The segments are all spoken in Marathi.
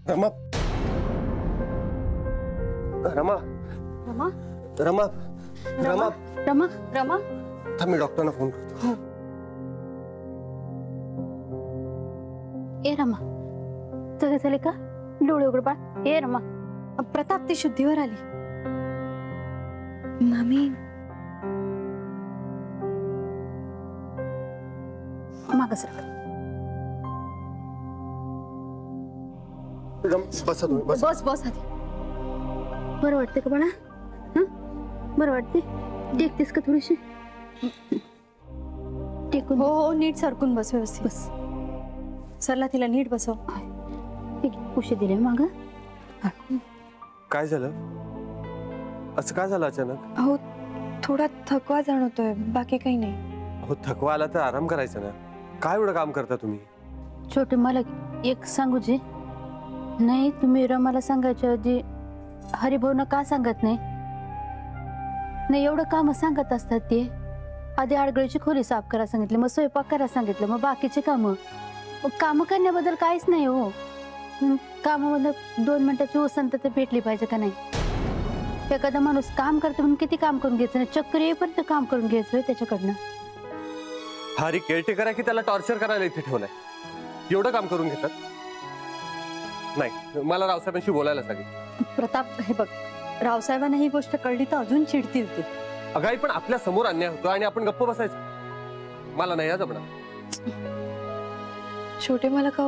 रमा रमा रमा रमा रमा रमा रमा थांब, मी डॉक्टरना फोन करतो. ए रमा सगळे झाले का? डोळे उघड बाळ. ए रमा. प्रताप ती शुद्धीवर आली. मामी मागस बसा तुम्ही, बसा. बस बस आधी. बरं वाटते का बाळा? बरं वाटते? टेकतेस का थोडीशी? टेकून. हो हो नीट सरकून बस व्यवस्थित. बस. सरला तिला नीट बसव. उशी दिले माग. काय झालं? असं काय झालं अचानक? अहो थोडा थकवा जाणवतोय, बाकी काही नाही. हो, थकवा आला तर आराम करायचा ना. काय एवढं काम करता तुम्ही? छोटे मला एक सांगू जी. नाही तुम्ही रमाला सांगायच्या आधी हरिभाऊना का सांगत नाही? नाही एवढं काम सांगत असतात ते. आधी आडगळीची खोली साफ करा सांगितली, मग स्वयंपाक करा सांगितलं, मग बाकीचे काम करण्याबद्दल काहीच नाही हो. कामामध्ये 2 मिनिटाची उसंत तर भेटली पाहिजे का नाही? एखादा माणूस काम करतो म्हणून किती काम करून घ्यायचं नाही, चक्कर येईपर्यंत काम करून घ्यायचं त्याच्याकडनं. हरी केअरटेकर आहे की त्याला टॉर्चर करायला इथे ठेवलंय? एवढं काम करून घेतात? नाही, मला रावसाहेबांशी बोलायला सांगितलं. प्रताप हे बघ, रावसाहेबांना ही गोष्ट कळली तर अजून चिडतील ते. अगाई पण आपल्या समोर अन्याय होतो आणि आपण गप्प बसायचं? मला नाही जमणार. छोटे मला का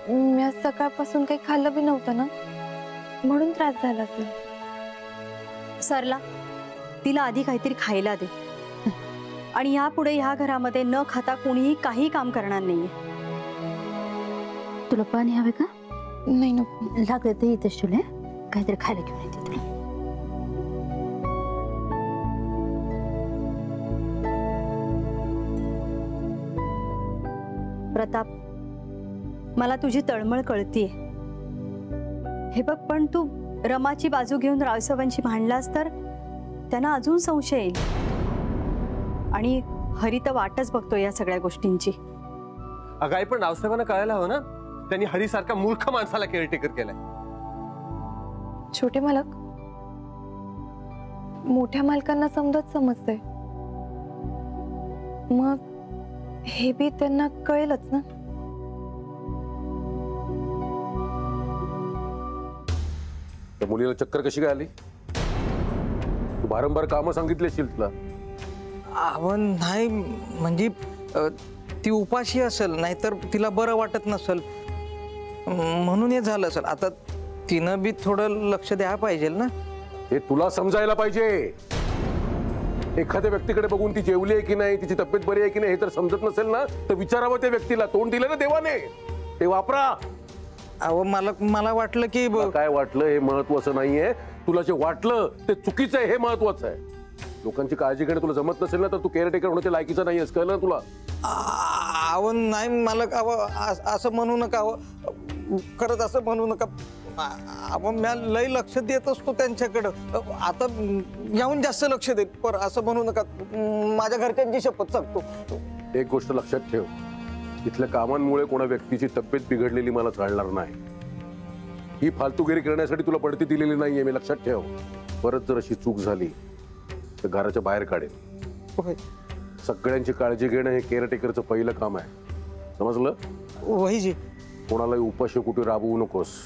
मी आज सकाळपासून काही खाल्लं बी नव्हतं ना, म्हणून त्रास झाला असेल. सरला तिला आधी काहीतरी खायला दे, आणि यापुढे ह्या घरामध्ये न खाता कोणीही काही काम करणार नाहीये. तुला पाणी हवे का? नाही नको. लागले तर इथेच ठेवले, काहीतरी खायला घेऊन येते तुला. प्रताप मला तुझी तळमळ कळतीये. हे बघ, पण तू रमाची बाजू घेऊन रावसाहेबांशी भांडलास तर त्यांना अजून संशय येईल, आणि हरी तर वाटच बघतो या सगळ्या गोष्टींची. अगाई पण रावसाहेबांना कळायला हवं ना, त्यांनी हरीसारखा मूर्ख माणसाला केअरटेकर केलाय. छोटे मालक, मोठ्या मालकांना समजतंय, मग हे बी त्यांना कळेलच ना. त्या मुलीला चक्कर कशी काय आली? तू वारंवार कामं सांगितली असतील तुला. नाही म्हणजे ती उपाशी असेल, नाहीतर तिला बरं वाटत नसेल म्हणून हे झालं असेल. आता तिनं बी थोडं लक्ष द्यायला पाहिजे ना. हे तुला समजायला पाहिजे. एखाद्या व्यक्तीकडे बघून ती जेवली आहे की नाही, तिची तब्येत बरी आहे की नाही हे तर समजत नसेल ना, तर विचारावं त्या व्यक्तीला. तोंड दिलं ना देवाने, ते वापरा. अहो मला वाटलं की काय वाटलं हे महत्वाचं नाहीये. तुला जे वाटलं ते चुकीचं आहे हे महत्वाचं आहे. लोकांची काळजी घेणं तुला जमत नसेल ना, तर तू केअरटेकर होण्याच्या लायकीचं नाही आहेस, कळलं ना तुला? अहो नाही मालक, अहो असं म्हणू नका. खरंच असं म्हणू नका. अहो मी लय लक्ष देत असतो त्यांच्याकडं, आता याहून जास्त लक्ष देत. पर असं म्हणू नका, माझ्या घरच्यांची शपथ सांगतो. एक गोष्ट लक्षात ठेव, इथल्या कामांमुळे कोणा व्यक्तीची तब्येत बिघडलेली मला चालणार नाही. ही फालतूगिरी करण्यासाठी तुला पडती दिलेली नाहीये, मी लक्षात ठेव. परत जर अशी चूक झाली तर घराच्या बाहेर काढेल. सगळ्यांची काळजी घेणं हे केअरटेकरचं पहिलं काम आहे, समजलं? वहीजी, कोणालाही उपाशी कुठे राबवू नकोस.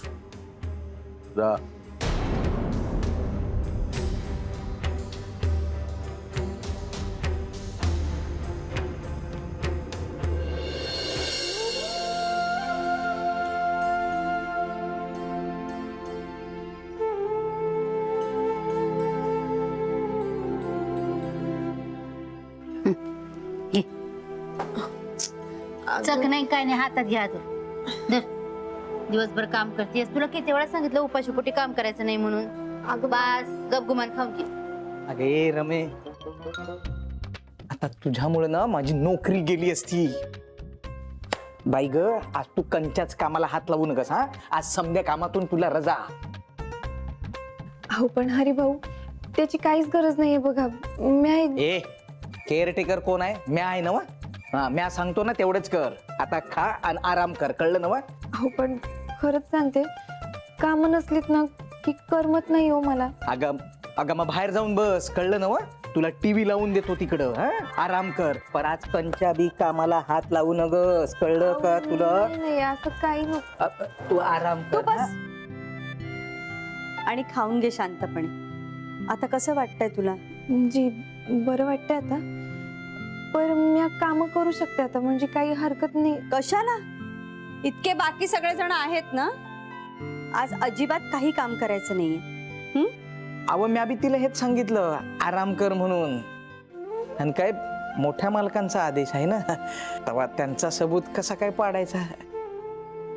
जा. चक नाही काय नाही, हातात घ्या. धर. दिवसभर काम करतेस, तुला किती वेळा सांगितलं उपाशी पोटी काम करायचं नाही म्हणून? अगं बास, गपगुमान खाऊन घे. अगे रमे, आता तुझ्यामुळे ना माझी नोकरी गेली असती. बाई ग, आज तू कंच्याच कामाला हात लावू नकस. हा, आज समध्या कामातून तुला रजा. अहो पण हरी भाऊ, त्याची काहीच गरज नाहीये. बघा मी ए केअरटेकर कोण आहे? म्या आहे ना. हा, म्या सांगतो ना तेवढंच कर. आता खा आणि आराम कर, कळलं ना? अहो पण खरंच सांगते, काम नसलीत ना की करमत नाही हो मला. अगं अगं मग बाहेर जाऊन बस, कळलं ना? तुला टीव्ही लावून देतो तिकडं, हा आराम कर. पर आज पंजाबी कामाला हात लावू नगस, कळलं का तुला? नाही नाही, असं काही नको. तू आराम तू कर. बस. हा? आणि खाऊन घे शांतपणे. आता कसं वाटतंय तुला? जी बरं वाटतंय आता, पण मी काम करू शकते आता, म्हणजे काही हरकत नाही. कशाला? इतके बाकी सगळेजण आहेत ना. आज अजिबात काही काम करायचं नाहीये. अहो मी बी तिला हेच सांगितलं, आराम कर म्हणून. आणि काय मोठ्या मालकांचा आदेश आहे ना, तेव्हा त्यांचा सबूत कसा काय पाडायचा?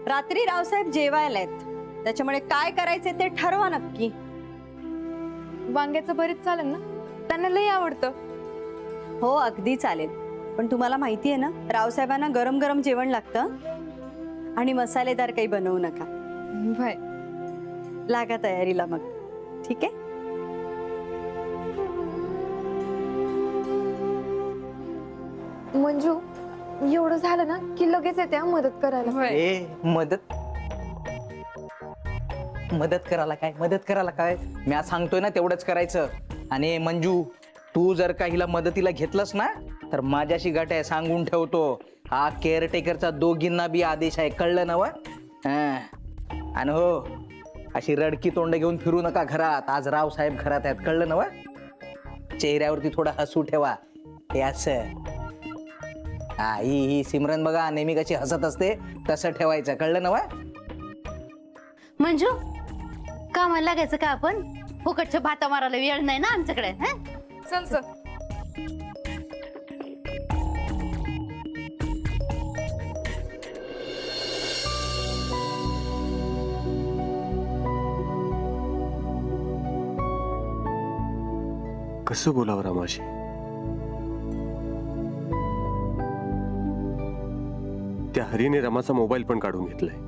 रात्री रावसाहेब जेवायला आहेत, त्याच्यामुळे काय करायचे ते ठरवा नक्की. वांग्याचं भरीत चालेल ना? त्यांना लई आवडतं. हो अगदी चालेल, पण तुम्हाला माहिती आहे ना, रावसाहेबांना गरम गरम जेवण लागतं. आणि मसालेदार काही बनवू नका. बाय. लागा तयारीला मग. ठीक आहे. मंजू, एवढं झालं ना की लगेच येते हा मदत करायला. ए मदत मदत करायला काय? मी आज सांगतोय ना तेवढंच करायचं. आणि मंजू, तू जर का हिला मदतीला घेतलंस ना तर माझ्याशी गाठ आहे, सांगून ठेवतो. हा केअरटेकरचा दोघींना बी आदेश आहे, कळलं ना? आणि हो, अशी रडकी तोंड घेऊन फिरू नका घरात. आज रावसाहेब घरात आहेत, कळलं ना? चेहऱ्यावरती थोडा हसू ठेवा. हे असं हा, ही सिमरन बघा नेहमी कशी हसत असते, तसं ठेवायचं, कळलं ना? मंजू, कामाला लागायचं का आपण? फुकटच्या भाता मारायला वेळ नाही ना आमच्याकडे. चल चल. कसं बोलावं रामाशी? त्या हरीने रमाचा मोबाईल पण काढून घेतलाय.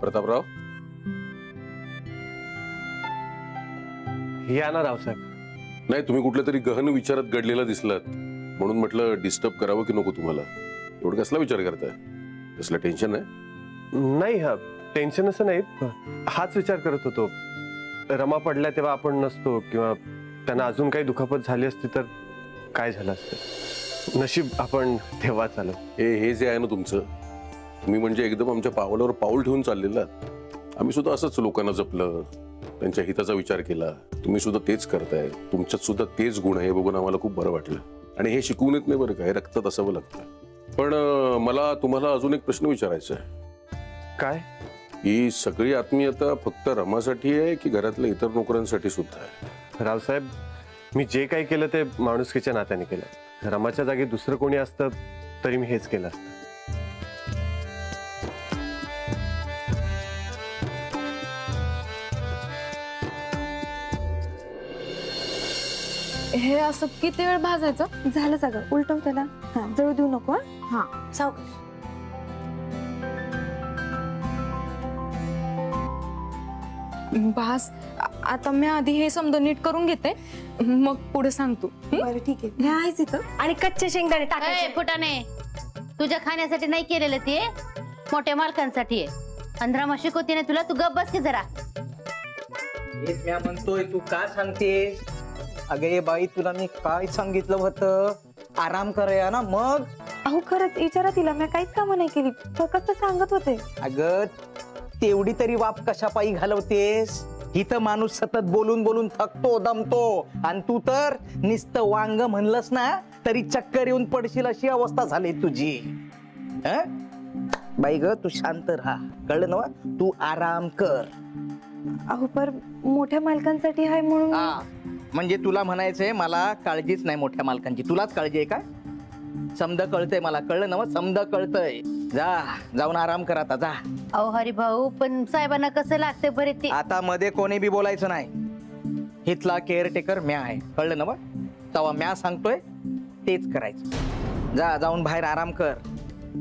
प्रतापराव, या ना रावसाहेब. नाही तुम्ही कुठल्या तरी गहन विचारात गडलेला दिसलात, म्हणून म्हटलं डिस्टर्ब करावं की नको तुम्हाला. एवढं कसला विचार करताय? कसलं टेन्शन आहे? नाही, हा टेन्शन असं नाही. हाच विचार करत होतो, रमा पडल्या तेव्हा आपण नसतो, किंवा त्यांना अजून काही दुखापत झाली असती तर काय झालं असतं. नशीब आपण तेव्हाच आलो. हे जे आहे ना तुमचं, तुम्ही म्हणजे एकदम आमच्या पावलावर पाऊल ठेवून चाललेला. आम्ही सुद्धा असंच लोकांना जपलं, त्यांच्या हिताचा विचार केला. तुम्ही सुद्धा तेच करताय, तुमच्यात सुद्धा तेच गुण आहे, बघून आम्हाला खूप बरं वाटलं. आणि हे शिकवून येत नाही बरं का, हे रक्तात असावं लागतं. पण मला तुम्हाला अजून एक प्रश्न विचारायचा आहे. काय? ही सगळी आत्मीयता फक्त रमासाठी आहे की घरातल्या इतर नोकरांसाठी सुद्धा आहे? रावसाहेब, मी जे काही केलं ते माणुसकीच्या नात्याने केलं. रमाच्या जागी दुसरं कोणी असतं तरी मी हेच केलं असतं. हे असं किती वेळ भाजायचं? झालं सगळं. उलटव त्याला, जळू देऊ नको. हा सावकाश. बास, आता मी आधी हे समजा नीट करून घेते, मग पुढे सांगतो. बरं ठीक आहे, मी आहेच इथं. आणि कच्चे शेंगदाणे टाकायचे. फुटाने, तुझ्या खाण्यासाठी नाही केलेलं ते, मोठ्या मालकांसाठी आहे. आणि रमा शिकवते ना तुला, तू गप बस की जरा. हेच मी म्हणतोय, तू का सांगतेस? अगे बाई, तुला मी काय सांगितलं होतं? आराम करूया ना. मग अहो खरंच विचारा तिला, मी काहीच कामं नाही केली, फक्त सांगत होते. अगं तेवढी तरी वाप कशा पायी घालवतेस? इथं माणूस सतत बोलून बोलून थकतो, दमतो, आणि तू तर नुसतं वांग म्हणलंस ना तरी चक्कर येऊन पडशील अशी अवस्था झाली तुझी. बाई ग, तू शांत राहा, कळलं ना? तू आराम कर. अहो पर मोठ्या मालकांसाठी आहे म्हणून. म्हणजे तुला म्हणायचंय मला काळजीच नाही मोठ्या मालकांची, तुलाच काळजी आहे का? समद कळतंय मला, कळलं ना? समद कळतंय. जाऊन आराम कर आता, जा. अहो हरी भाऊ, पण साहेबांना कसं लागतंय बरे ते. आता मध्ये कोणी बी बोलायचं नाही. इथला केअरटेकर म्या आहे, कळलं ना? तेव्हा म्या सांगतोय तेच करायचं. जा जाऊन बाहेर आराम कर.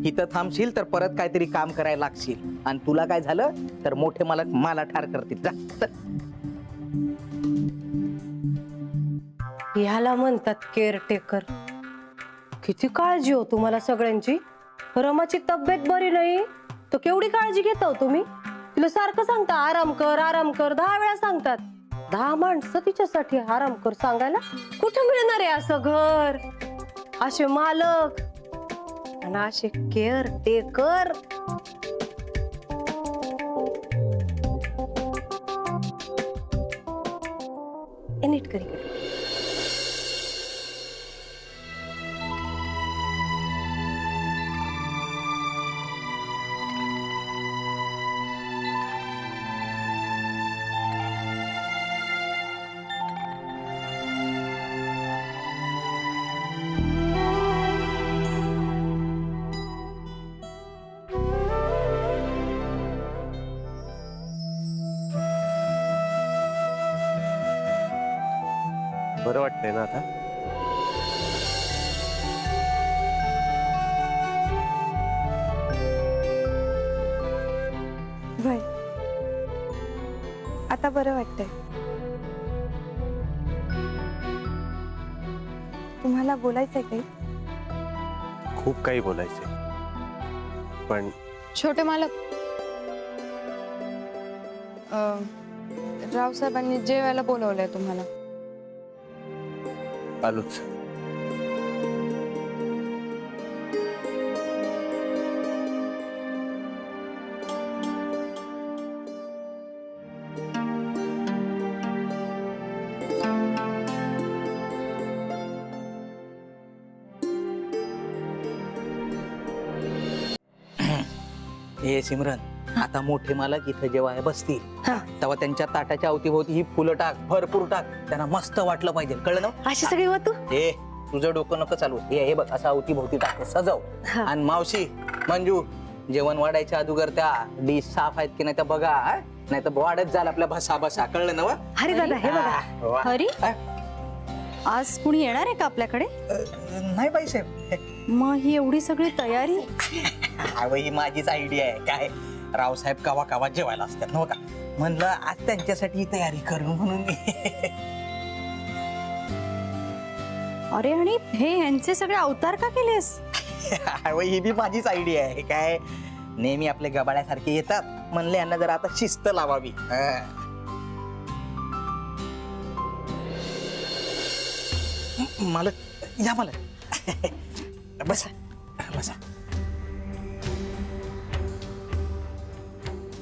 इथं थांबशील तर परत काहीतरी काम करायला लागशील आणि तुला काय झालं तर मोठे मालक मला ठार करतील. जा चल. ह्याला म्हणतात केअरटेकर. किती काळजी हो तुम्हाला सगळ्यांची. रमाची तब्येत बरी नाही तर केवढी काळजी घेता हो तुम्ही. तिला सारखं सांगता आराम कर आराम कर, 10 वेळा सांगतात. 10 माणसं तिच्यासाठी आराम कर सांगायला कुठं मिळणार आहे असं घर, असे मालक आणि असे केअरटेकर. नीट करी. बरं वाटतंय ना आता? वय आता बरं वाटतंय. तुम्हाला बोलायचंय काही? खूप काही बोलायचंय, पण छोटे मालक, रावसाहेबांनी जेवायला बोलवलंय तुम्हाला. आलोच. हे सिमरन, आता मोठे मालक इथं जेवाय बसतील तेव्हा त्यांच्या ताटाच्या अवतीभोवती ही फुलं टाक, भरपूर टाक. त्यांना मस्त वाटलं पाहिजे, कळलं ना? अशी सगळी वा तू. हे तुझं डोकं नको चालू. हे बघ असं अवतीभोवती टाक, सजव. आणि मावशी मंजू, जेवण वाढायच्या अगोदर त्या डिश साफ आहेत की नाही तर बघा, नाही तर वाढत जाल आपल्या भसा भसा, कळलं ना? अरे दादा हे बघा. वा. हरी, हा? आज कुणी येणार आहे का आपल्याकडे? नाही बाई साहेब. मग ही एवढी सगळी तयारी? अहो, ही माझीच आयडिया आहे. काय रावसाहेब कावा कावा जेवायला असतात नव्ह का, म्हणलं आज त्यांच्यासाठी तयारी करू म्हणून. अरे आणि हे यांचे सगळे अवतार का केलेस? अहो, ही बी माझीच आयडिया आहे. काय नेहमी आपले गबाळ्यासारखे येतात, म्हणले यांना जरा आता शिस्त लावावी. मालक या, मालक बसा बसा.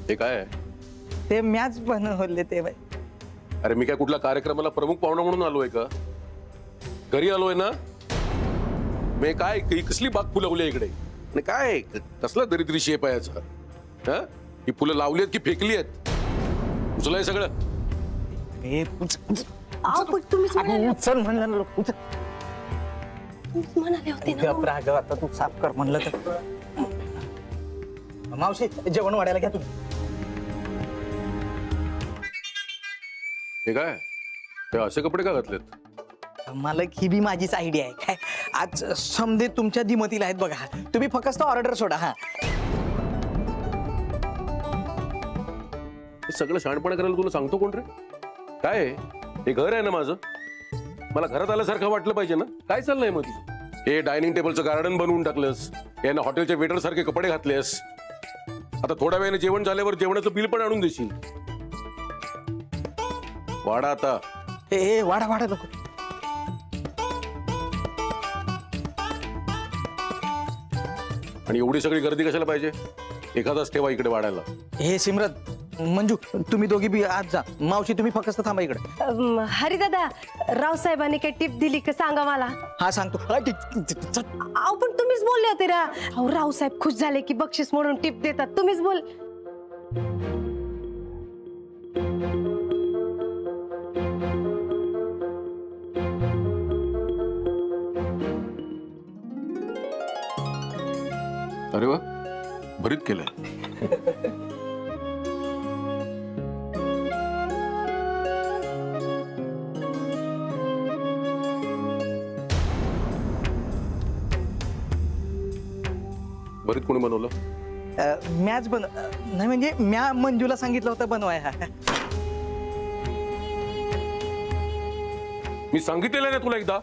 हे काय आहे? ते मॅच बनवले ते बाई. अरे मी काय कुठल्या कार्यक्रमाला प्रमुख पाहुणा म्हणून आलोय का? घरी आलोय ना मी. काय ही कसली बाग फुलवली इकडे आणि काय कसला दरिद्री शेप आहे याचा? हा, ही फुलं लावली आहेत की फेकली आहेत? उचलंय सगळं? हे अहो, पण तुम्हीच म्हणाले उचल म्हणलं ना, उचल. म्हणाले होते ना. गप राग, आता तू साफ कर म्हणलं तर. मावशी जेवण वाढायला घ्या तुम्ही. हे काय हे असे कपडे का घातलेत? मालक ही बी माझीच आयडिया आहे. काय आज समजे तुमच्या दिमतीला आहेत बघा, तुम्ही फक्त ऑर्डर सोडा. हा, हे सगळं शहाणपणा करायला तुला सांगतो कोण रे? काय आहे? हे घर आहे ना माझं, मला घरात आल्यासारखं वाटलं पाहिजे ना. काय चाललंय मग तुझं? हे डायनिंग टेबलचं गार्डन बनवून टाकलंस, यांना हॉटेलच्या वेटर सारखे कपडे घातलेस. आता थोड्या वेळाने जेवण झाल्यावर जेवणाचं बिल पण आणून देशील. वाडा आता. ए वाडा वाडा नको. आणि एवढी सगळी गर्दी कशाला पाहिजे? एखादाच ठेवा इकडे वाढायला. हे सिमरत, मंजू तुम्ही दोघी बी आज जा. मावशी तुम्ही फक्त थांबा इकडे. हरी दादा, रावसाहेबांनी काही टिप दिली का सांगा मला. हा सांगतो. अहो पण तुम्हीच बोलले होते ना. अहो रावसाहेब खुश झाले की बक्षीस म्हणून टिप देतात. तुम्हीच बोल. अरे वा, भरीत केलंय. भरीत कोणी बनवलं? मॅच नाही म्हणजे म्या मंजूला सांगितलं होतं बनवायला. मी सांगितलेलं नाही तुला एकदा,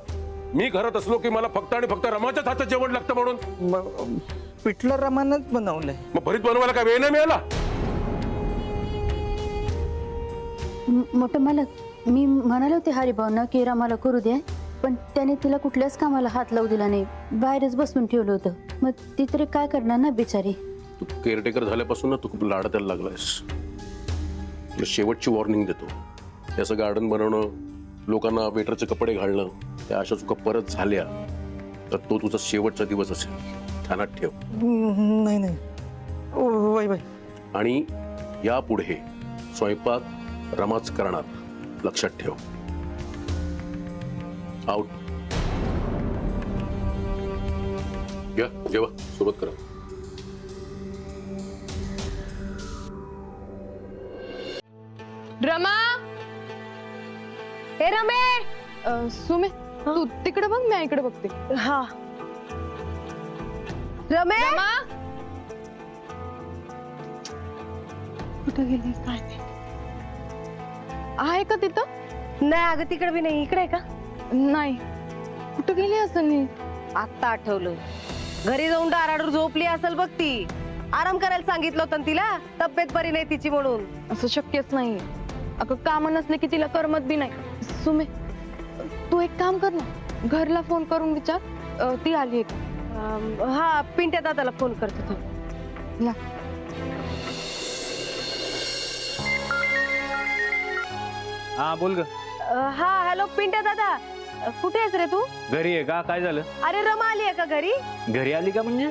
मी घरात असलो की मला फक्त आणि फक्त रमाच्याच हातात जेवण लागतं म्हणून. पिठलं रमानच बनवलंय. मग भरीत बनवायला काय वेळ नाही मिळाला? मोठं मालक, मी म्हणाले होते हरिभाऊंना की रमाला करू द्या, पण त्याने तिला कुठल्याच कामाला हात लावू दिला नाही, बाहेरच बसून ठेवलं होतं. मग ती तरी काय करणार ना बिचारी. तू केअरटेकर झाल्यापासून ना तू खूप लाडात लागलायस. तुला शेवटची वॉर्निंग देतो, हे असं गार्डन बनवणं, लोकांना वेटरचे कपडे घालणं, त्या अशा चुका परत झाल्या तर तो तुझा शेवटचा दिवस असेल, ध्यानात ठेव. नाही नाही वय वय. आणि यापुढे स्वयंपाक रमाच करणार, लक्षात ठेव. आउट. या जेवा, सोबत करा. रमा, ए रमे, सुमे तू तिकडे बघ, मी इकडे बघते. हा रमे, रमा कुठे गेली काय ते? आहे का तिथं? नाही अगं तिकडे बी नाही, इकडे आहे का? नाही, कुठं गेली असं नाही. आत्ता आठवलं, घरी जाऊन डाराडूर झोपली असेल बघ ती. आराम करायला सांगितलं होतं ना तिला, तब्येत बरी नाही तिची म्हणून. असं शक्यच नाहीये. अगं काम नसले की तिला करमत बी नाही. सुमे तू एक काम कर ना, घरला फोन करून विचार ती आली का. हा पिंट्या दादाला फोन करते थांब. ला. हा बोल ग. हा हॅलो पिंट्या दादा, कुठे आहेस रे तू? घरी आहे का? काय झालं? अरे रमा आली आहे का घरी? घरी आली का म्हणजे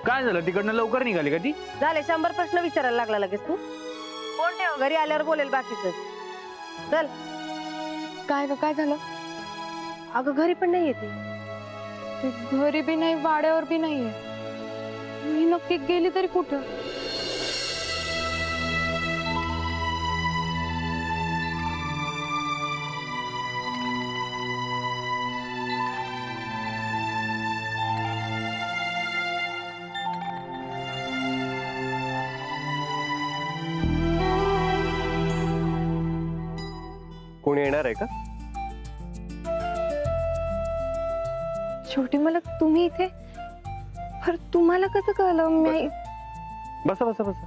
काय झालं? तिकडनं लवकर निघाली का ती? झाले 100 प्रश्न विचारायला लागला लगेच तू. फोन ठेव, घरी आल्यावर बोलेल बाकीचं. चल. काय ग, काय झालं? अगं घरी पण नाही येते. ती घरी बी नाही, वाड्यावर बी नाहीये. मी नक्की गेली तरी कुठं? कोणी येणार आहे का? शेवटी मला तुम्ही इथे, पर तुम्हाला कसं कळलं? मी बसा बसा बसा.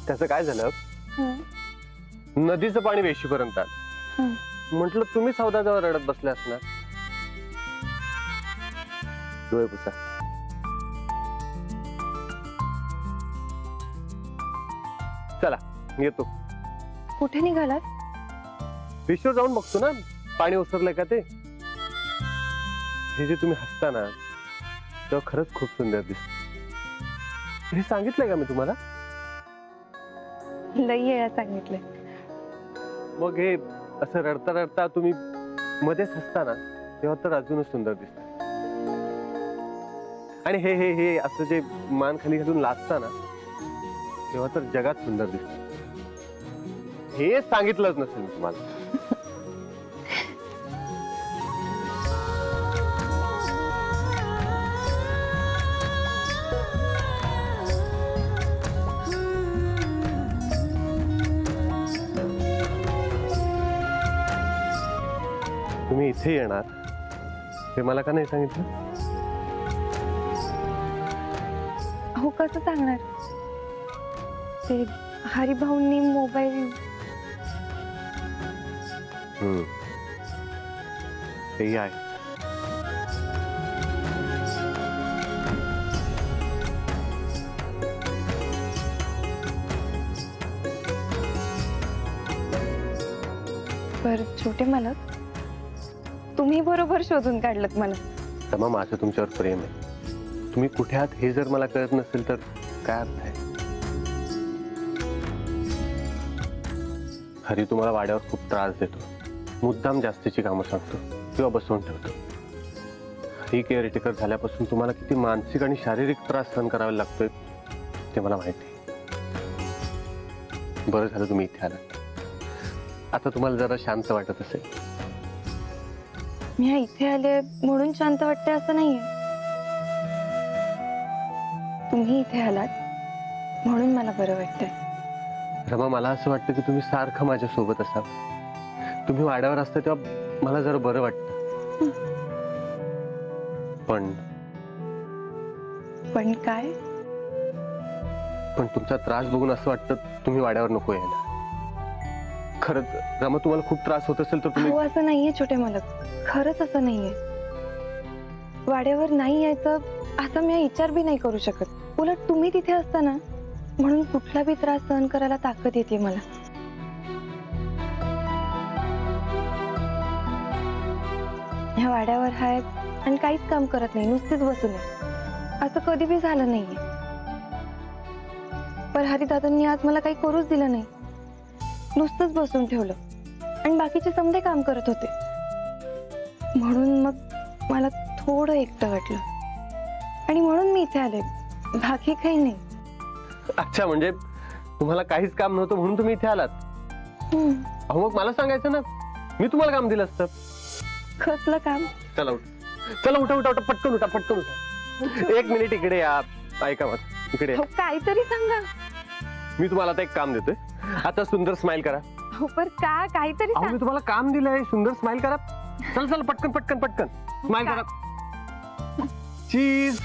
त्याचं काय झालं, नदीचं पाणी वेशीपर्यंत आलं. म्हटलं तुम्ही सौदाजवळ रडत बसले असणार. डोळे पुसा. चला येतो. कुठे निघालात? विश्वर जाऊन बघतो ना, पाणी ओसरलंय का ते. हे जे तुम्ही हसता ना, तेव्हा खरंच खूप सुंदर दिसत. हे सांगितलंय का मी तुम्हाला? लई वेळा सांगितलंय. मग हे असं रडता रडता तुम्ही मध्येच हसता ना, तेव्हा तर अजूनच सुंदर दिसत. आणि हे हे हे असं जे मान खाली घालून लाजता ना, तेव्हा तर जगात सुंदर दिसत. हे सांगितलंच नसेल मी तुम्हाला. तुम्ही इथे येणार हे मला का नाही सांगितलं? हो कसं सांगणार? ते हरिभाऊंनी मोबाईल. तेही आहे. पर छोटे मालक, तुम्ही बरोबर शोधून काढलत मला. तमा माझं तुमच्यावर प्रेम आहे. तुम्ही कुठे आहात हे जर मला कळत नसेल तर काय अर्थ आहे? हरी तुम्हाला वाड्यावर खूप त्रास देतो, मुद्दाम जास्तीची कामं सांगतो किंवा बसवून ठेवतो. हरी केअरटेकर झाल्यापासून तुम्हाला किती मानसिक आणि शारीरिक त्रास सहन करावा लागतोय ते मला माहिती. बरं झालं तुम्ही इथे आलात. आता तुम्हाला जरा शांत वाटत असेल. मी इथे आले म्हणून शांत वाटते असं नाहीये. तुम्ही इथे आलात म्हणून मला बरं वाटतंय. रमा, मला असं वाटतं की तुम्ही सारखं माझ्या सोबत असावं. तुम्ही वाड्यावर असता तेव्हा मला जरा बरं वाटतं. पण काय? पण तुमचा त्रास बघून असं वाटतं तुम्ही वाड्यावर नको यायला. खरंच रमा, तुम्हाला खूप त्रास होत असेल तर तुम्ही. हो, असं नाहीये छोटे मालक, खरंच असं नाहीये. वाड्यावर नाही यायचं असा मी विचार बी नाही करू शकत. उलट तुम्ही तिथे असताना म्हणून कुठला बी त्रास सहन करायला ताकद येते मला. ह्या वाड्यावर हाय आणि काहीच काम करत नाही, नुसतीच बसून आहे, असं कधी बी झालं नाहीये. पण हरिदादांनी आज मला काही करूच दिलं नाही, नुसतंच बसून ठेवलं आणि बाकीचे समजे काम करत होते. म्हणून मग मला थोडं एकटं वाटलं आणि म्हणून मी इथे आले, बाकी काही नाही. अच्छा, म्हणजे तुम्हाला काहीच काम नव्हतं म्हणून तुम्ही इथे आलात? अहो, मग मला सांगायचं ना, मी तुम्हाला काम दिलं असतं. कसलं काम? चला उठ, चला उठा उठा उठा, पटकन उठा पटकन उठा. 1 मिनिट इकडे या, ऐका मग इकडे या. हो, काहीतरी सांगा. मी तुम्हाला आता एक काम देतोय. आता सुंदर स्माइल करा. हो, पण का? काहीतरी अहो, सांग. मी तुम्हाला काम दिलंय, सुंदर स्माइल करा. चल चल, पटकन पटकन पटकन स्माइल करा. चीज.